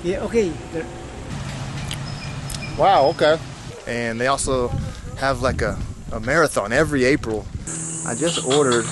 Yeah, okay. Wow, okay. And they also have like a marathon every April. I just ordered.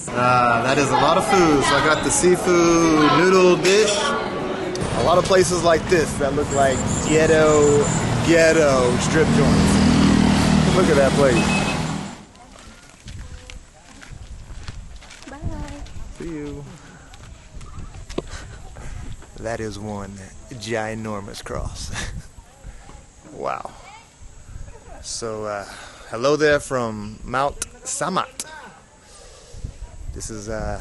That is a lot of food. So I got the seafood noodle dish. A lot of places like this that look like ghetto strip joints. Look at that place. Bye. See you. That is one ginormous cross. Wow. So, hello there from Mount Samat. This is at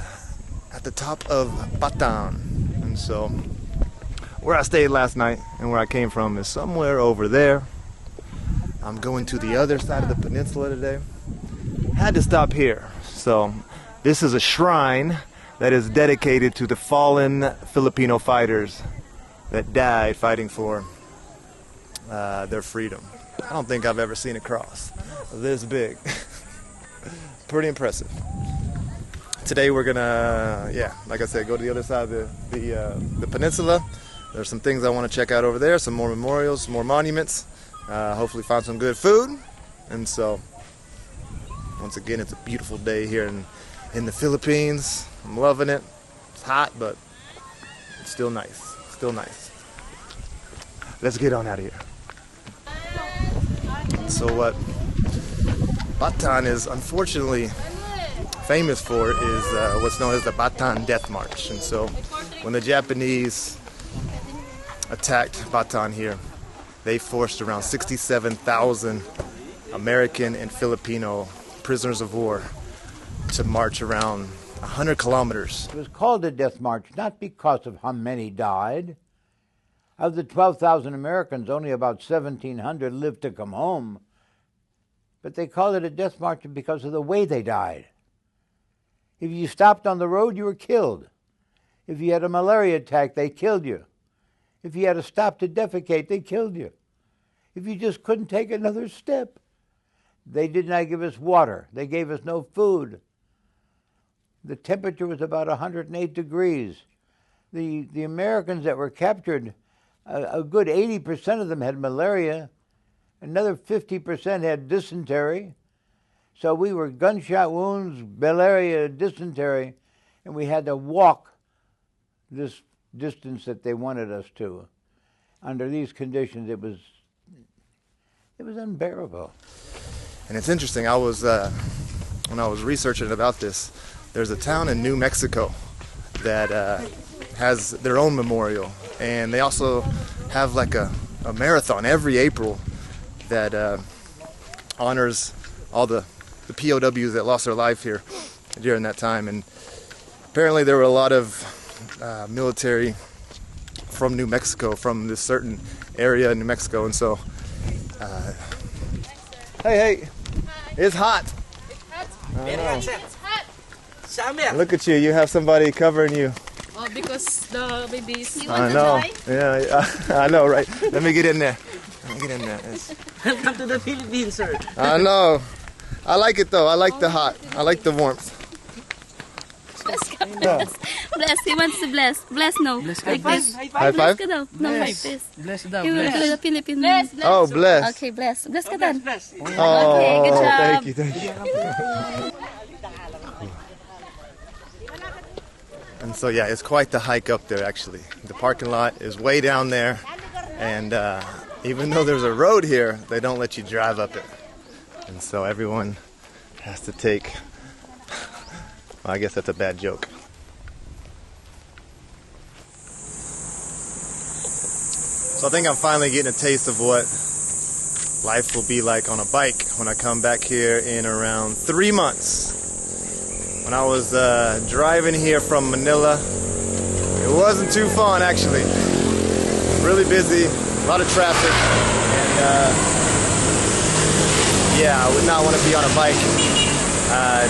the top of Bataan. And so, where I stayed last night and where I came from is somewhere over there. I'm going to the other side of the peninsula today. Had to stop here. So, this is a shrine that is dedicated to the fallen Filipino fighters that died fighting for their freedom. I don't think I've ever seen a cross this big. Pretty impressive. Today we're gonna, like I said, go to the other side of the peninsula. There's some things I want to check out over there, some more memorials, some more monuments. Hopefully find some good food. And so, once again, it's a beautiful day here in the Philippines. I'm loving it. It's hot, but it's still nice. Still nice. Let's get on out of here. So what Bataan is unfortunately famous for is what's known as the Bataan Death March. And so when the Japanese attacked Bataan here, they forced around 67,000 American and Filipino prisoners of war to march around 100 kilometers. It was called a death march not because of how many died. Of the 12,000 Americans, only about 1,700 lived to come home. But they called it a death march because of the way they died. If you stopped on the road, you were killed. If you had a malaria attack, they killed you. If you had to stop to defecate, they killed you. If you just couldn't take another step, they did not give us water. They gave us no food. The temperature was about 108 degrees. The Americans that were captured, a good 80% of them had malaria. Another 50% had dysentery. So we were gunshot wounds, malaria, dysentery, and we had to walk this distance that they wanted us to. Under these conditions, it was unbearable. And it's interesting, I was when I was researching about this, there's a town in New Mexico that has their own memorial, and they also have like a marathon every April that honors all the POWs that lost their life here during that time. And apparently there were a lot of military from New Mexico, from this certain area in New Mexico. And so hey, it's hot. It's hot. Look at you, you have somebody covering you. Oh, because the babies. I know. Yeah, I know, right? Let me get in there. Welcome to the Philippines, sir. I know. I like it though. I like the hot. I like the warmth. Bless. He wants to bless. Bless no. Bless Like this. High five? Bless ka daw. No, like Bless. this. Bless daw. He will do the Philippine. Bless. Oh, bless. Okay, bless. Bless ka dan. Bless. Oh, Okay, good job. thank you. And so yeah, it's quite the hike up there actually. The parking lot is way down there, and even though there's a road here, they don't let you drive up it. And so everyone has to take, well, I guess that's a bad joke. So I think I'm finally getting a taste of what life will be like on a bike when I come back here in around 3 months. When I was driving here from Manila, it wasn't too fun actually. Really busy, a lot of traffic, and yeah, I would not want to be on a bike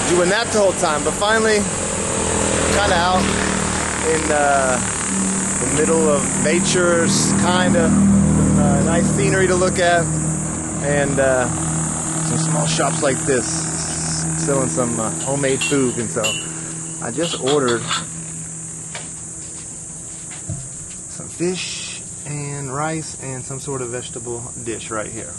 doing that the whole time. But finally, kind of out in the middle of nature's kind of nice scenery to look at, and some small shops like this selling some homemade food. And so I just ordered fish and rice and some sort of vegetable dish right here.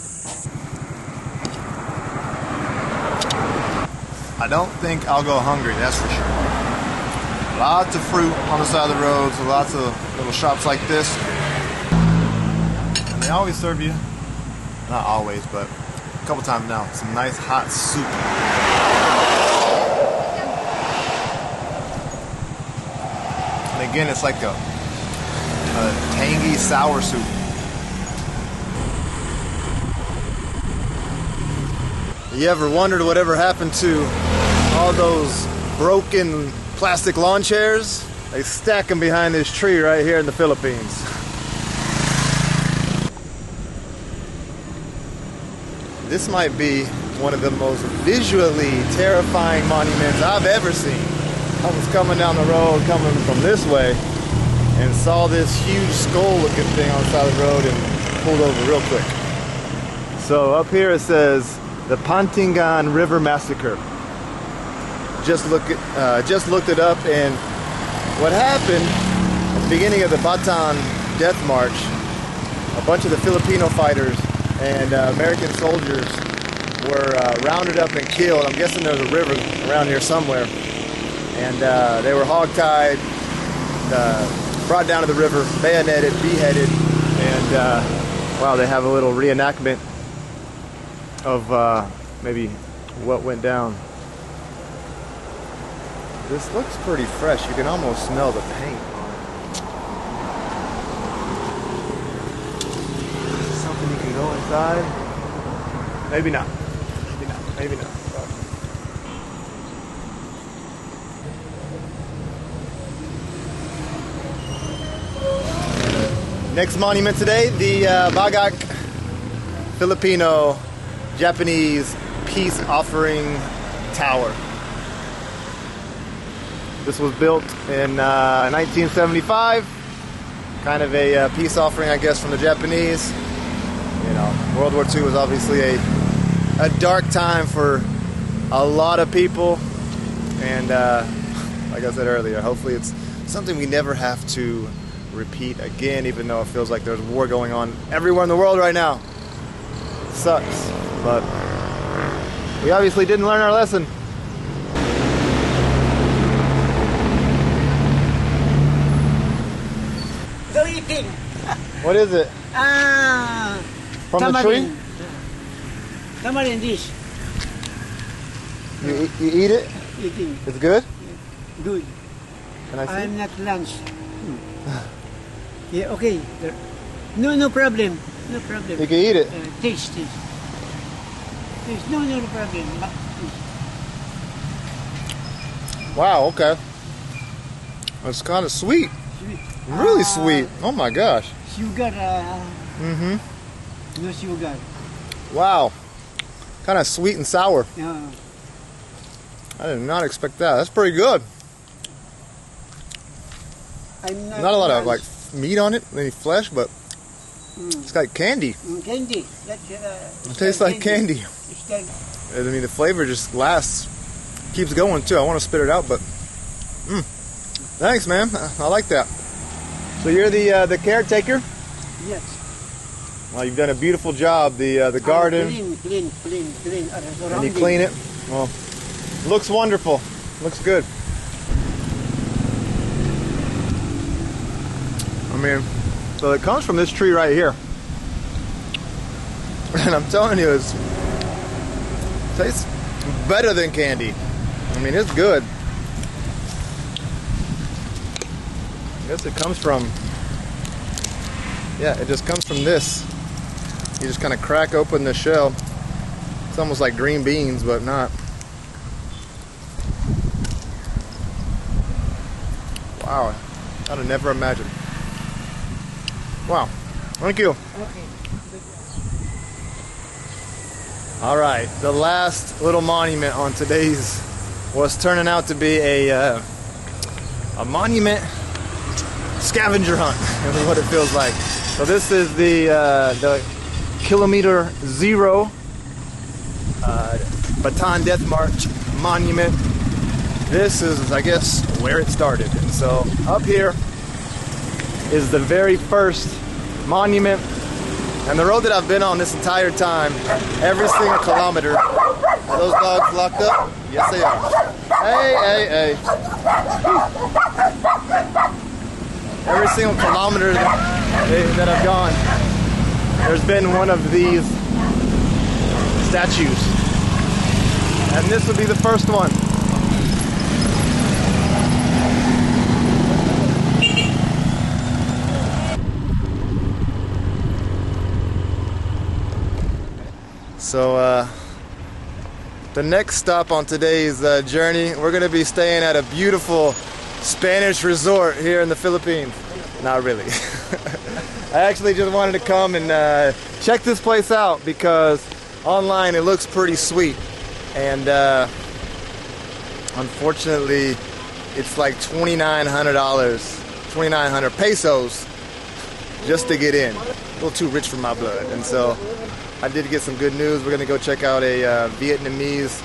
I don't think I'll go hungry, that's for sure. Lots of fruit on the side of the road, so lots of little shops like this. And they always serve you, not always, but a couple times now, some nice hot soup. And again, it's like a tangy sour soup. You ever wondered whatever happened to all those broken plastic lawn chairs? They stack them behind this tree right here in the Philippines. This might be one of the most visually terrifying monuments I've ever seen. I was coming down the road, coming from this way, and saw this huge skull-looking thing on the side of the road and pulled over real quick. So up here it says, the Pantingan River Massacre. Just looked it up, and what happened at the beginning of the Bataan Death March, a bunch of the Filipino fighters and American soldiers were rounded up and killed. I'm guessing there's a river around here somewhere, and they were hogtied, brought down to the river, bayoneted, beheaded, and wow, they have a little reenactment of maybe what went down. This looks pretty fresh. You can almost smell the paint on it. Is this something you can go inside? Maybe not. Maybe not. Maybe not. Next monument today, the Bagak Filipino-Japanese Peace Offering Tower. This was built in 1975, kind of a peace offering, I guess, from the Japanese. You know, World War II was obviously a dark time for a lot of people, and like I said earlier, hopefully it's something we never have to repeat again, even though it feels like there's war going on everywhere in the world right now. It sucks, but we obviously didn't learn our lesson. Go eating. What is it? From Tamarind. the tree? Tamarind dish. You eat it? Eating. It's good? Good. Can I see? I'm not lunch. Yeah, okay. No problem. No problem. You can eat it. Taste. Taste. No problem. Wow, okay. It's kind of sweet. Sweet. Really sweet. Oh my gosh. Sugar. Mm-hmm. No sugar. Wow. Kind of sweet and sour. Yeah. I did not expect that. That's pretty good. I'm Not a lot of like meat on it, any flesh, but it's like candy. Candy. It tastes like candy. It's like, I mean, the flavor just lasts, keeps going too. I want to spit it out, but thanks, man. I like that. So you're the caretaker? yes. Well, you've done a beautiful job. The garden, Clean. and you clean it. Well, looks wonderful. Looks good. I mean, so it comes from this tree right here, and I'm telling you, it tastes better than candy. I mean, it's good. I guess it comes from, yeah, it just comes from this. You just kind of crack open the shell. It's almost like green beans, but not. Wow, I'd have never imagined. Wow, thank you. Okay. All right, the last little monument on today's was turning out to be a monument scavenger hunt. Is what it feels like. So this is the Kilometer 0 Bataan Death March monument. This is, I guess, where it started. And so up here is the very first monument. And the road that I've been on this entire time, every single kilometer. Are those dogs locked up? Yes, they are. Hey, hey, hey. Every single kilometer that I've gone, there's been one of these statues. And this would be the first one. So the next stop on today's journey, we're gonna be staying at a beautiful Spanish resort here in the Philippines. Not really. I actually just wanted to come and check this place out because online it looks pretty sweet. And unfortunately, it's like $2,900, 2,900 pesos just to get in. A little too rich for my blood. And so I did get some good news. We're gonna go check out a Vietnamese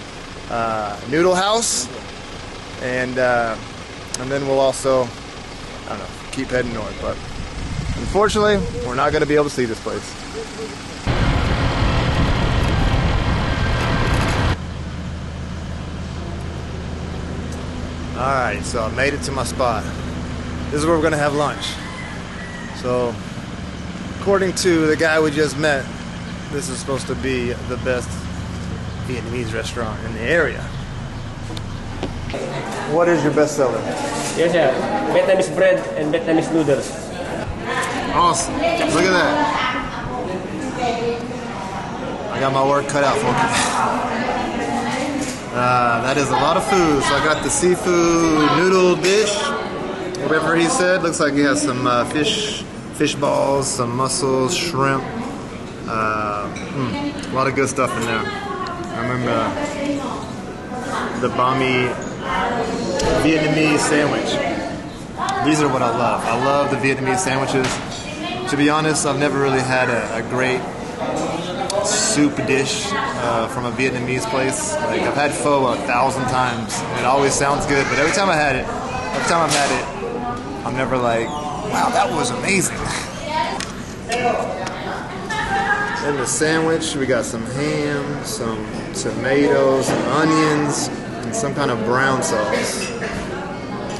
noodle house, and then we'll also, I don't know, keep heading north. But unfortunately, we're not gonna be able to see this place. All right, so I made it to my spot. This is where we're gonna have lunch. So, according to the guy we just met, this is supposed to be the best Vietnamese restaurant in the area. What is your best seller? Yes, sir. Vietnamese bread and Vietnamese noodles. Awesome. Look at that. I got my work cut out for me. That is a lot of food. So I got the seafood noodle dish, whatever he said. Looks like he has some fish balls, some mussels, shrimp. A lot of good stuff in there. I remember the bami Vietnamese sandwich. These are what I love. I love the Vietnamese sandwiches. To be honest, I've never really had a great soup dish from a Vietnamese place. Like, I've had pho 1,000 times. And it always sounds good, but every time I've had it, I'm never like, wow, that was amazing. In the sandwich, we got some ham, some tomatoes, some onions, and some kind of brown sauce.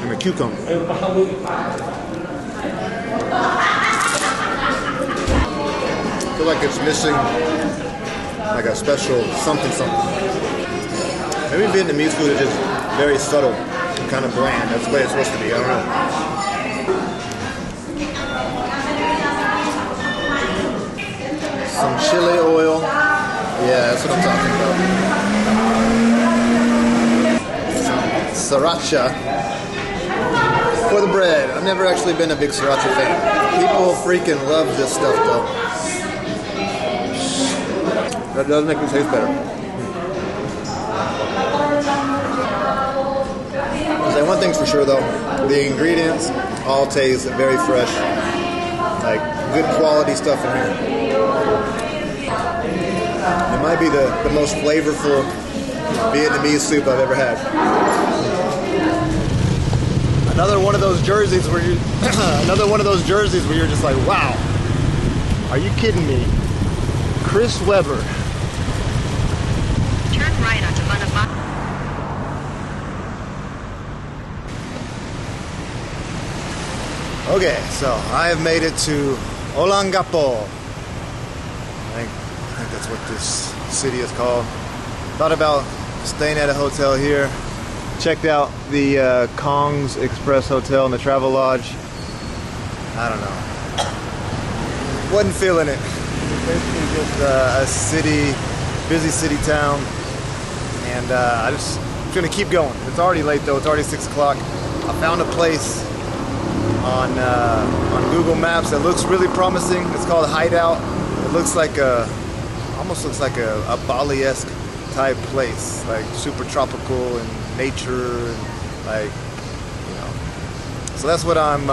And a cucumber. I feel like it's missing like a special something. Maybe Vietnamese food is just very subtle and kind of bland. That's the way it's supposed to be. I don't know. Some chili oil. Yeah, that's what I'm talking about. Some sriracha for the bread. I've never actually been a big sriracha fan. People freaking love this stuff though. That does make it taste better. I'll say one thing's for sure though, the ingredients all taste very fresh. Like good quality stuff in here. It might be the most flavorful Vietnamese soup I've ever had. Another one of those jerseys where you're just like, wow, are you kidding me? Chris Webber. Turn right onto Olangapo. Okay, so I have made it to Olangapo. I think that's what this city is called. Thought about staying at a hotel here. Checked out the Kong's Express Hotel in the Travel Lodge. I don't know. Wasn't feeling it. Basically just a busy city town. And I'm gonna keep going. It's already late though, it's already 6 o'clock. I found a place on Google Maps that looks really promising. It's called Hideout. It looks like almost looks like a Bali-esque type place, like super tropical and nature and like, you know. So that's where I'm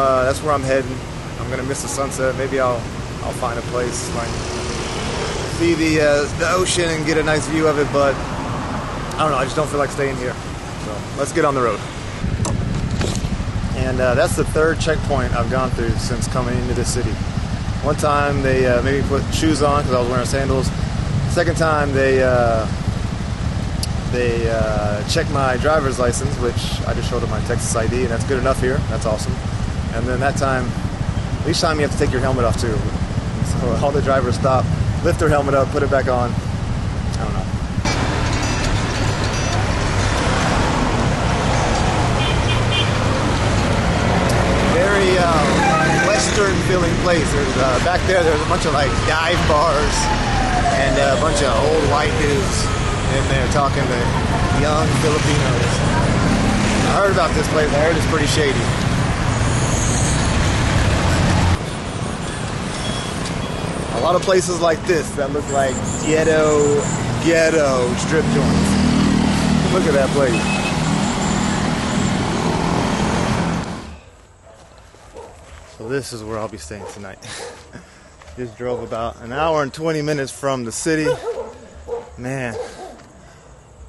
heading. I'm gonna miss the sunset. Maybe I'll find a place like see the ocean and get a nice view of it, but I don't know. I just don't feel like staying here. So let's get on the road. And that's the third checkpoint I've gone through since coming into this city. One time they made me put shoes on because I was wearing sandals. Second time they checked my driver's license, which I just showed them my Texas ID, and that's good enough here. That's awesome. And then that time, each time you have to take your helmet off too. So all the drivers stop, lift their helmet up, put it back on. I don't know. Very Western feeling place. There's back there's a bunch of like dive bars and a bunch of old white dudes in there talking to young Filipinos. I heard about this place. I heard it's pretty shady. A lot of places like this that look like ghetto strip joints. Look at that place. So this is where I'll be staying tonight. Just drove about an hour and 20 minutes from the city. Man,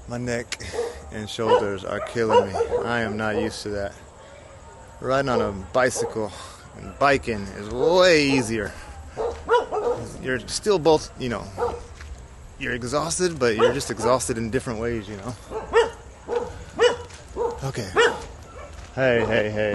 my neck and shoulders are killing me. I am not used to that. Riding on a bicycle and biking is way easier. You're still both, you know, you're exhausted, but you're just exhausted in different ways, you know. Okay. Hey.